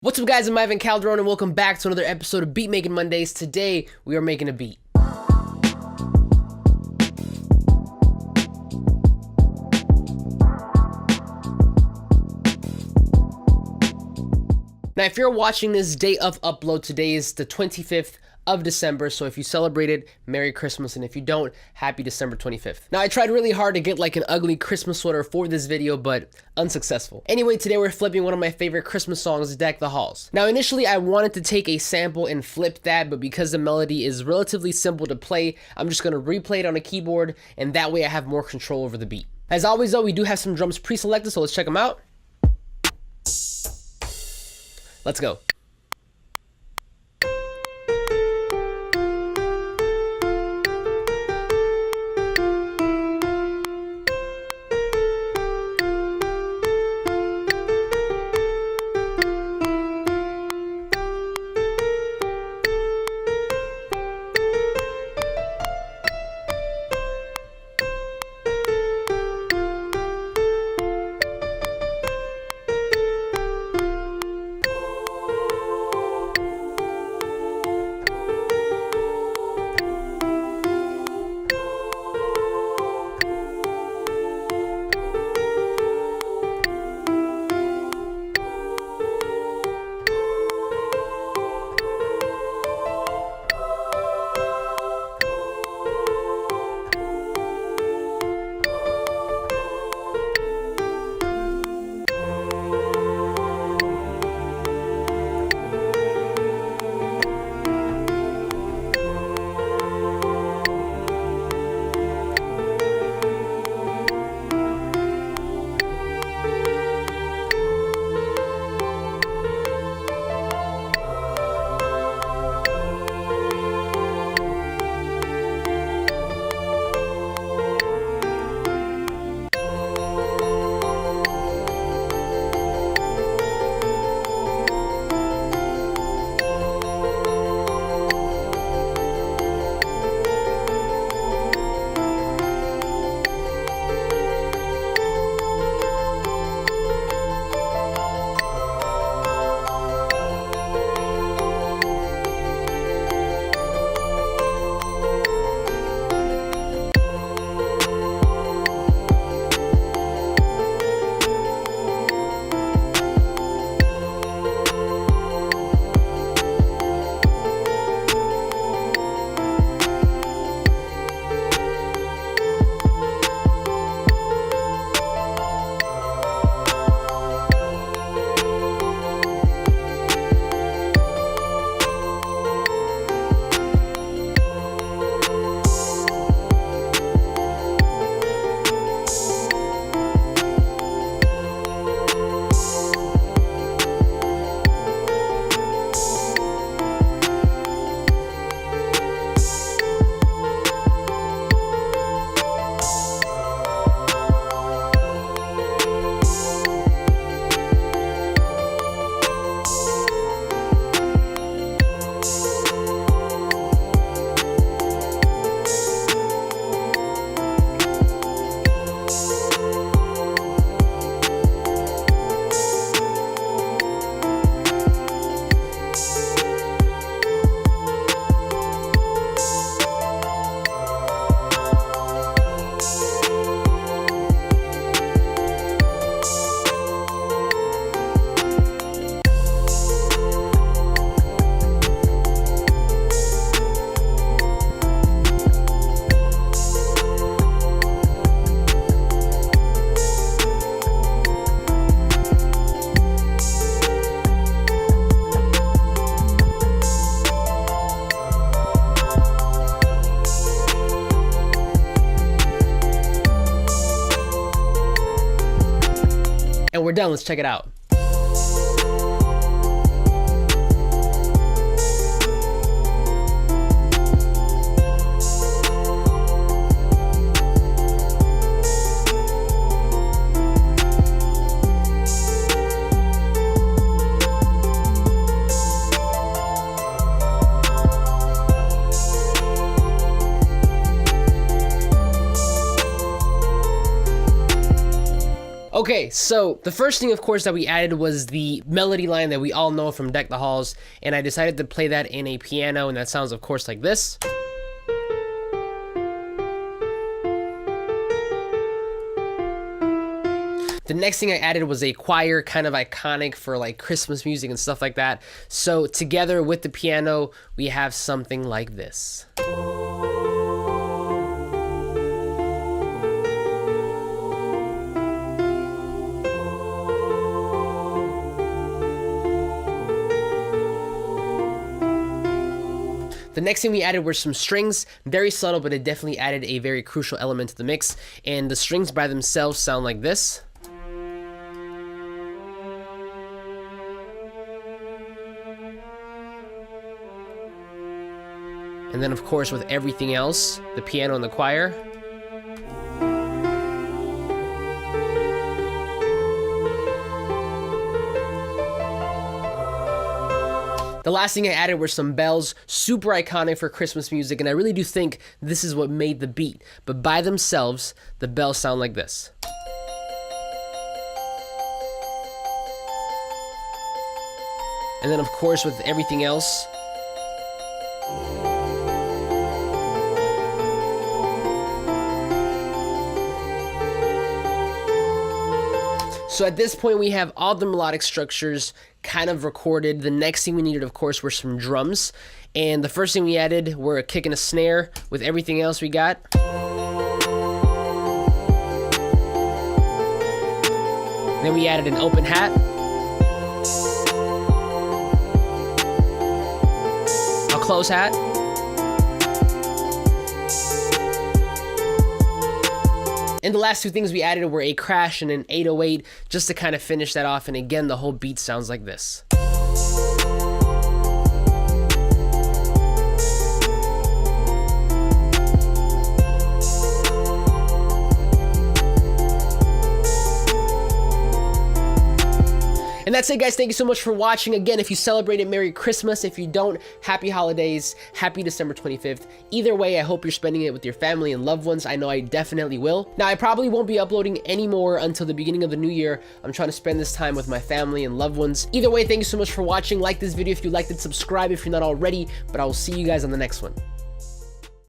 What's up guys, I'm Ivan Calderon and welcome back to another episode of Beat Making Mondays. Today, we are making a beat. Now, if you're watching this day of upload, today is the 25th of December, so if you celebrated, Merry Christmas, and if you don't, Happy December 25th. Now, I tried really hard to get like an ugly Christmas sweater for this video, but unsuccessful. Anyway, today we're flipping one of my favorite Christmas songs, Deck the Halls. Now, initially, I wanted to take a sample and flip that, but because the melody is relatively simple to play, I'm just gonna replay it on a keyboard, and that way I have more control over the beat. As always though, we do have some drums pre-selected, so let's check them out. Let's go. And we're done, let's check it out. Okay, so the first thing, of course, that we added was the melody line that we all know from Deck the Halls, and I decided to play that in a piano, and that sounds, of course, like this. The next thing I added was a choir, kind of iconic for like Christmas music and stuff like that. So together with the piano, we have something like this. The next thing we added were some strings, very subtle, but it definitely added a very crucial element to the mix. And the strings by themselves sound like this. And then, of course, with everything else, the piano and the choir. The last thing I added were some bells, super iconic for Christmas music, and I really do think this is what made the beat. But by themselves, the bells sound like this. And then, of course, with everything else, so at this point, we have all the melodic structures kind of recorded. The next thing we needed, of course, were some drums. And the first thing we added were a kick and a snare. With everything else we got, then we added an open hat, a closed hat, and the last two things we added were a crash and an 808, just to kind of finish that off. And again, the whole beat sounds like this. And that's it, guys. Thank you so much for watching. Again, if you celebrated, Merry Christmas. If you don't, Happy Holidays. Happy December 25th. Either way, I hope you're spending it with your family and loved ones. I know I definitely will. Now, I probably won't be uploading anymore until the beginning of the new year. I'm trying to spend this time with my family and loved ones. Either way, thank you so much for watching. Like this video if you liked it. Subscribe if you're not already. But I will see you guys on the next one.